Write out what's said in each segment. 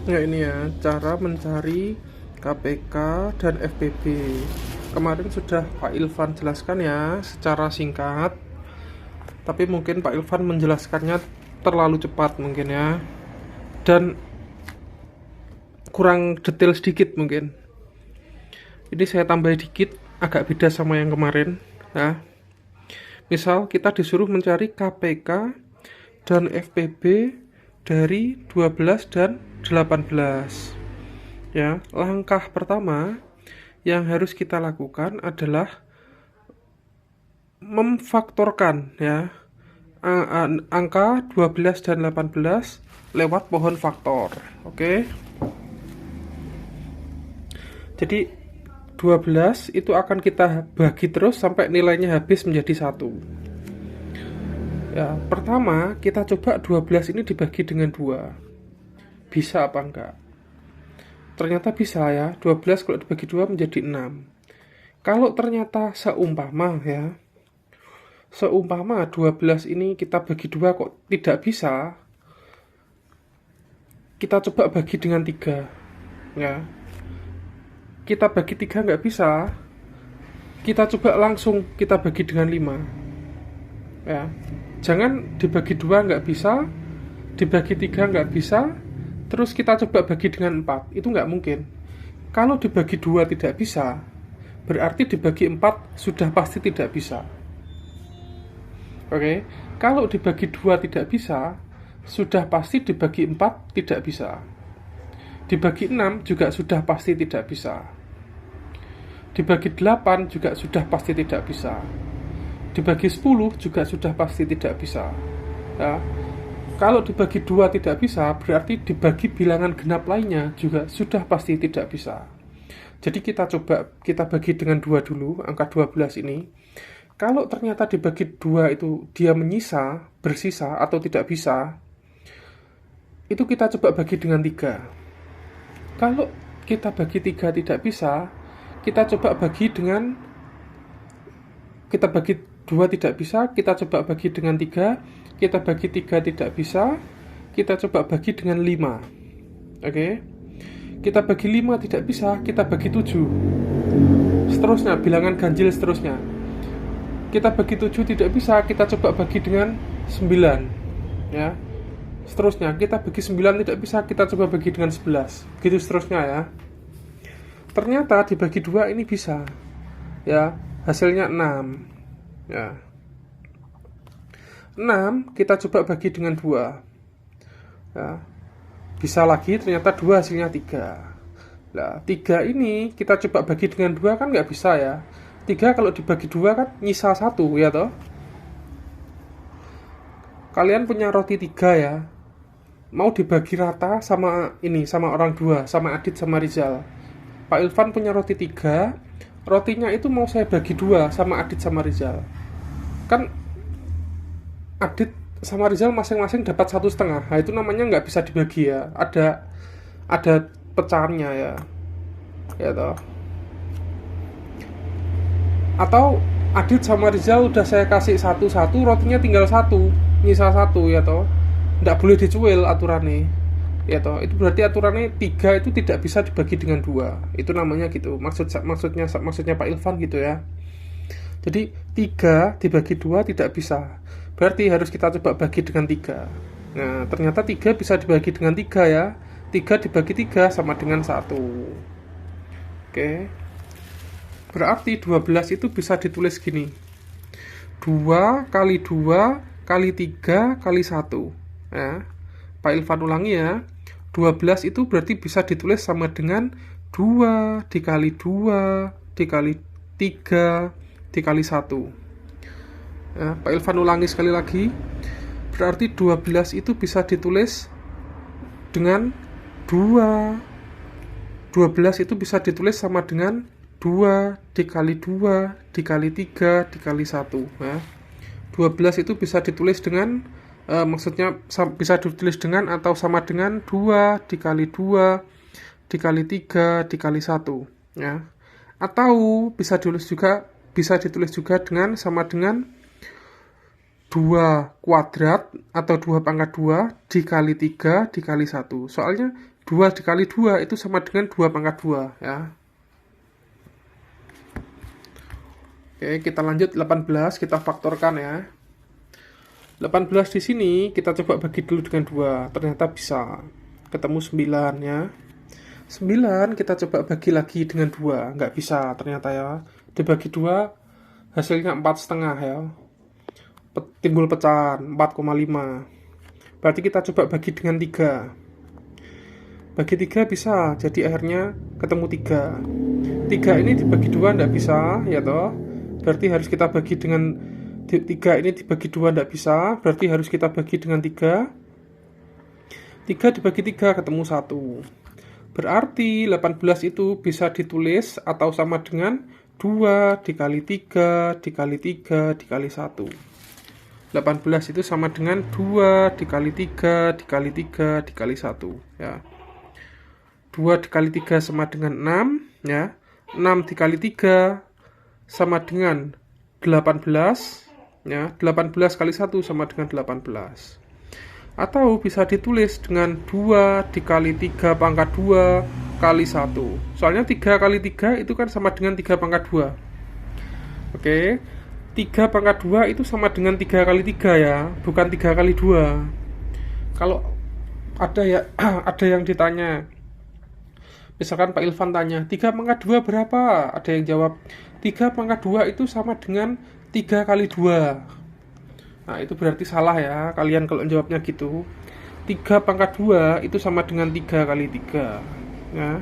Ya ini ya, cara mencari KPK dan FPB. Kemarin sudah Pak Ilvan jelaskan ya secara singkat, tapi mungkin Pak Ilvan menjelaskannya terlalu cepat mungkin ya, dan kurang detail sedikit mungkin. Ini saya tambah dikit, agak beda sama yang kemarin. Ya. Misal kita disuruh mencari KPK dan FPB dari 12 dan 18. Ya, langkah pertama yang harus kita lakukan adalah memfaktorkan ya angka 12 dan 18 lewat pohon faktor. Oke. Jadi 12 itu akan kita bagi terus sampai nilainya habis menjadi 1. Ya, pertama kita coba 12 ini dibagi dengan 2. Bisa apa enggak? Ternyata bisa ya. 12 kalau dibagi 2 menjadi 6. Kalau ternyata seumpama 12 ini kita bagi 2 kok tidak bisa, kita coba bagi dengan 3 ya. Kita bagi 3 nggak bisa, kita coba langsung kita bagi dengan 5 ya. Jangan dibagi 2 nggak bisa, dibagi 3 nggak bisa, terus kita coba bagi dengan 4. Itu nggak mungkin. Kalau dibagi 2 tidak bisa, berarti dibagi 4 sudah pasti tidak bisa. Oke, kalau dibagi 2 tidak bisa, sudah pasti dibagi 4 tidak bisa. Dibagi 6 juga sudah pasti tidak bisa. Dibagi 8 juga sudah pasti tidak bisa. Dibagi 10 juga sudah pasti tidak bisa. Ya. Kalau dibagi 2 tidak bisa, berarti dibagi bilangan genap lainnya juga sudah pasti tidak bisa. Jadi kita bagi dengan 2 dulu, angka 12 ini. Kalau ternyata dibagi 2 itu dia bersisa atau tidak bisa, itu kita coba bagi dengan 3. Kalau kita bagi 3 tidak bisa, kita bagi 2 tidak bisa, kita coba bagi dengan 3, kita bagi 3 tidak bisa, kita coba bagi dengan 5. Oke. Kita bagi 5 tidak bisa, kita bagi 7. Seterusnya, bilangan ganjil seterusnya. Kita bagi 7 tidak bisa, kita coba bagi dengan 9. Ya. Seterusnya, kita bagi 9 tidak bisa, kita coba bagi dengan 11. Begitu seterusnya ya. Ternyata dibagi 2 ini bisa. Ya, hasilnya 6. Ya. 6 kita coba bagi dengan 2. Ya. Bisa lagi, ternyata 2 hasilnya 3. Nah, 3 ini kita coba bagi dengan 2 kan nggak bisa ya. 3 kalau dibagi 2 kan nyisa 1 ya toh. Kalian punya roti 3 ya. Mau dibagi rata sama orang 2, sama Adit sama Rizal. Pak Ilvan punya roti 3, rotinya itu mau saya bagi 2 sama Adit sama Rizal. Kan Adit sama Rizal masing-masing dapat 1,5. Nah itu namanya nggak bisa dibagi ya. Ada pecahannya ya. Ya toh. Atau Adit sama Rizal udah saya kasih 1-1, rotinya tinggal 1, nyisa 1 ya toh. Nggak boleh dicuil aturannya. Ya toh, itu berarti aturannya 3 itu tidak bisa dibagi dengan 2. Itu namanya gitu. Maksudnya Pak Ilvan gitu ya. Jadi 3 dibagi 2 tidak bisa. Berarti harus kita coba bagi dengan 3. Nah, ternyata 3 bisa dibagi dengan 3 ya. 3 dibagi 3 sama dengan 1. Oke. Berarti 12 itu bisa ditulis gini. 2 kali 2 kali 3 kali 1. Ya. Pak Ilvan ulangi ya. 12 itu berarti bisa ditulis sama dengan 2 dikali 2 dikali 3 dikali 1. Ya, Pak Ilvan ulangi sekali lagi. Berarti 12 itu bisa ditulis dengan 2. 12 itu bisa ditulis sama dengan 2 dikali 2 dikali 3 dikali 1. Ya. 12 itu bisa ditulis dengan maksudnya bisa ditulis dengan atau sama dengan 2 dikali 2 dikali 3 dikali 1 ya. Atau bisa ditulis juga dengan sama dengan 2 kuadrat atau 2 pangkat 2 dikali 3 dikali 1. Soalnya 2 dikali 2 itu sama dengan 2 pangkat 2 ya. Oke, kita lanjut 18, kita faktorkan ya. 18 di sini kita coba bagi dulu dengan 2. Ternyata bisa. Ketemu 9 ya. 9 kita coba bagi lagi dengan 2. Nggak bisa ternyata ya. Dibagi 2 hasilnya 4,5 ya. Timbul pecahan 4,5. Berarti kita coba bagi dengan 3. Bagi 3 bisa, jadi akhirnya ketemu 3. 3 ini dibagi 2 tidak bisa, ya toh. Berarti harus kita bagi dengan 3 ini dibagi 2 tidak bisa, berarti harus kita bagi dengan 3. 3 dibagi 3 ketemu 1. Berarti 18 itu bisa ditulis atau sama dengan 2 dikali 3 dikali 3 dikali 1. 18 itu sama dengan 2 dikali 3 dikali 3 dikali 1 ya. 2 dikali 3 sama dengan 6 ya. 6 dikali 3 sama dengan 18 ya. 18 kali 1 sama dengan 18. Atau bisa ditulis dengan 2 dikali 3 pangkat 2 kali 1. Soalnya 3 kali 3 itu kan sama dengan 3 pangkat 2. Oke. 3 pangkat 2 itu sama dengan 3 kali 3 ya, bukan 3 kali 2. Kalau ada ya ada yang ditanya, misalkan Pak Ilvan tanya 3 pangkat 2 berapa? Ada yang jawab 3 pangkat 2 itu sama dengan 3 kali 2. Nah itu berarti salah ya, kalian kalau jawabnya gitu. 3 pangkat 2 itu sama dengan 3 kali 3 ya.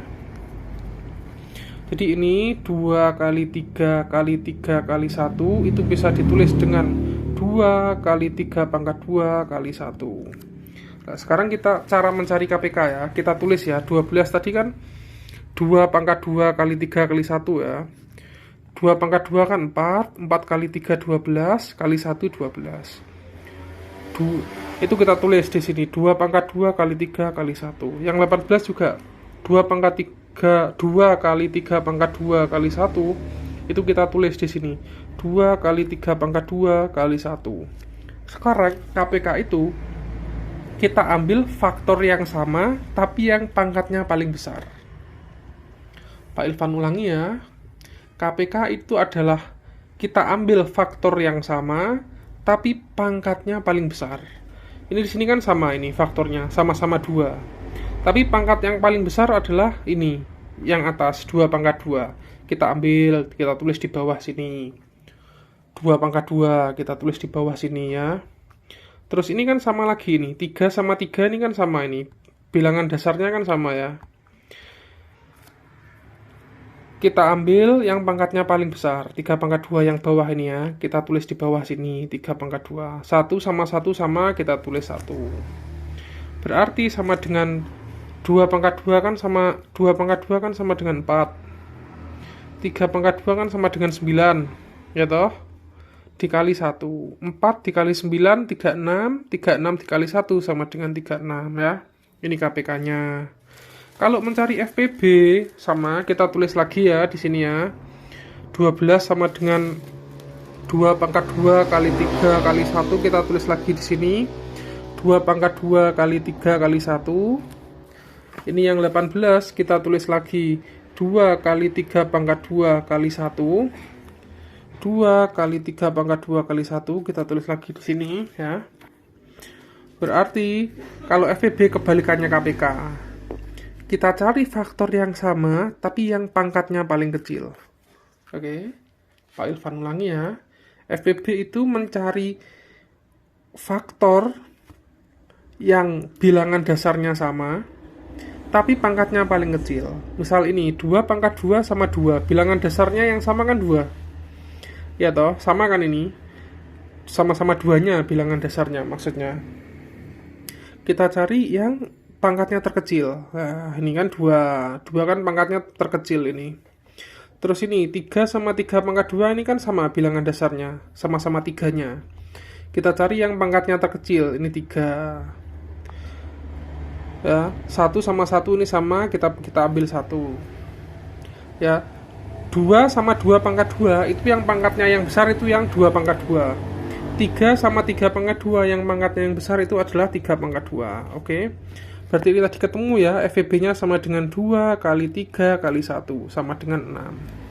Jadi ini 2 kali 3 kali 3 kali 1 itu bisa ditulis dengan 2 kali 3 pangkat 2 kali 1. Nah, sekarang kita cara mencari KPK ya. Kita tulis ya, 12 tadi kan 2 pangkat 2 kali 3 kali 1 ya. 2 pangkat 2 kan 4, 4 kali 3 12, kali 1 12. Itu kita tulis di sini 2 pangkat 2 kali 3 kali 1. Yang 18 juga 2 pangkat 2 kali 3 pangkat 2 kali 1 itu kita tulis di sini 2 kali 3 pangkat 2 kali 1. Sekarang KPK itu kita ambil faktor yang sama tapi yang pangkatnya paling besar. Pak Ilvan ulangi ya. KPK itu adalah kita ambil faktor yang sama tapi pangkatnya paling besar. Ini di sini kan sama, ini faktornya sama-sama 2. Tapi pangkat yang paling besar adalah ini, yang atas 2 pangkat 2. Kita ambil, kita tulis di bawah sini. 2 pangkat 2, kita tulis di bawah sini ya. Terus ini kan sama lagi nih, 3 sama 3 ini kan sama ini. Bilangan dasarnya kan sama ya. Kita ambil yang pangkatnya paling besar, 3 pangkat 2 yang bawah ini ya. Kita tulis di bawah sini, 3 pangkat 2. 1 sama, kita tulis 1. Berarti sama dengan 2 pangkat 2 kan sama 2 pangkat 2 kan sama dengan 4. 3 pangkat 2 kan sama dengan 9. Ya toh? Dikali 1. 4 dikali 9 36, 36 dikali 1 sama dengan 36 ya. Ini KPK-nya. Kalau mencari FPB sama kita tulis lagi ya di sini ya. 12 sama dengan 2 pangkat 2 kali 3 kali 1 kita tulis lagi di sini. 2 pangkat 2 kali 3 kali 1. Ini yang 18 kita tulis lagi 2 kali 3 pangkat 2 kali 1. 2 kali 3 pangkat 2 kali 1 kita tulis lagi di sini ya. Berarti kalau FPB kebalikannya KPK. Kita cari faktor yang sama tapi yang pangkatnya paling kecil. Oke. Pak Ilvan ulangi ya. FPB itu mencari faktor yang bilangan dasarnya sama tapi pangkatnya paling kecil. Misal ini 2 pangkat 2 sama 2. Bilangan dasarnya yang sama kan 2. Ya toh, sama kan ini. Sama-sama 2-nya bilangan dasarnya maksudnya. Kita cari yang pangkatnya terkecil. Nah, ini kan 2. 2 kan pangkatnya terkecil ini. Terus ini 3 sama 3 pangkat 2 ini kan sama bilangan dasarnya. Sama-sama 3-nya. Kita cari yang pangkatnya terkecil. Ini 3. Ya, 1 sama 1 ini sama, kita ambil 1. Ya. 2 sama 2 pangkat 2 itu yang pangkatnya yang besar itu yang 2 pangkat 2. 3 sama 3 pangkat 2, yang pangkatnya yang besar itu adalah 3 pangkat 2. Oke. Berarti ini tadi ketemu ya, FVB nya sama dengan 2 kali 3 kali 1 sama dengan 6.